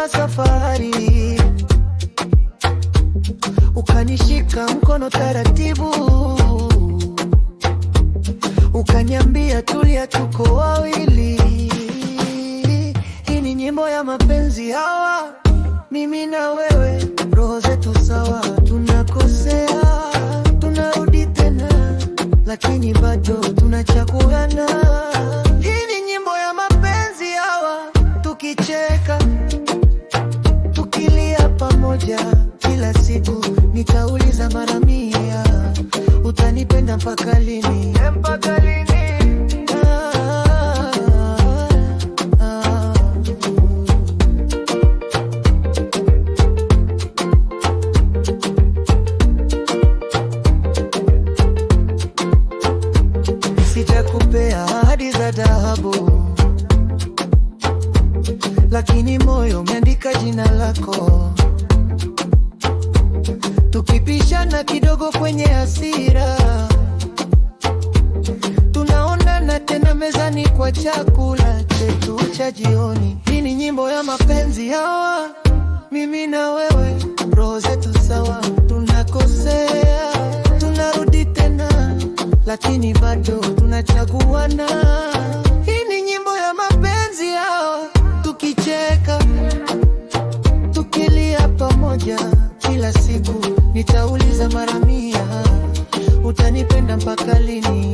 tunafunga safari, ukanishika mkono taratibu, ukaniambia tulia, tuko wawili. Hii ni nyimbo ya mapenzi hawa, mimi na wewe, roho zetu sawa. Tunakosea, tunarudi tena, lakini bado tunachaguana. Hii ni nyimbo ya mapenzi hawa, tukicheka, tukilia pamoja. Kila siku nitauliza mara mia, utanipenda mpaka lini? Mpaka lini? Sitakupea ahadi za dhahabu, lakini moyo umeandika jina lako. Tukipishana kidogo kwenye hasira, tunaonana tena mezani kwa chakula chetu cha jioni. Hii ni nyimbo ya mapenzi hawa, mimi na wewe, roho zetu sawa. Tunakosea, tunarudi tena, lakini bado tunachaguana. Hii ni nyimbo ya mapenzi hawa, tukicheka, tukilia pamoja. Kila siku nitauliza mara mia, utanipenda mpaka lini?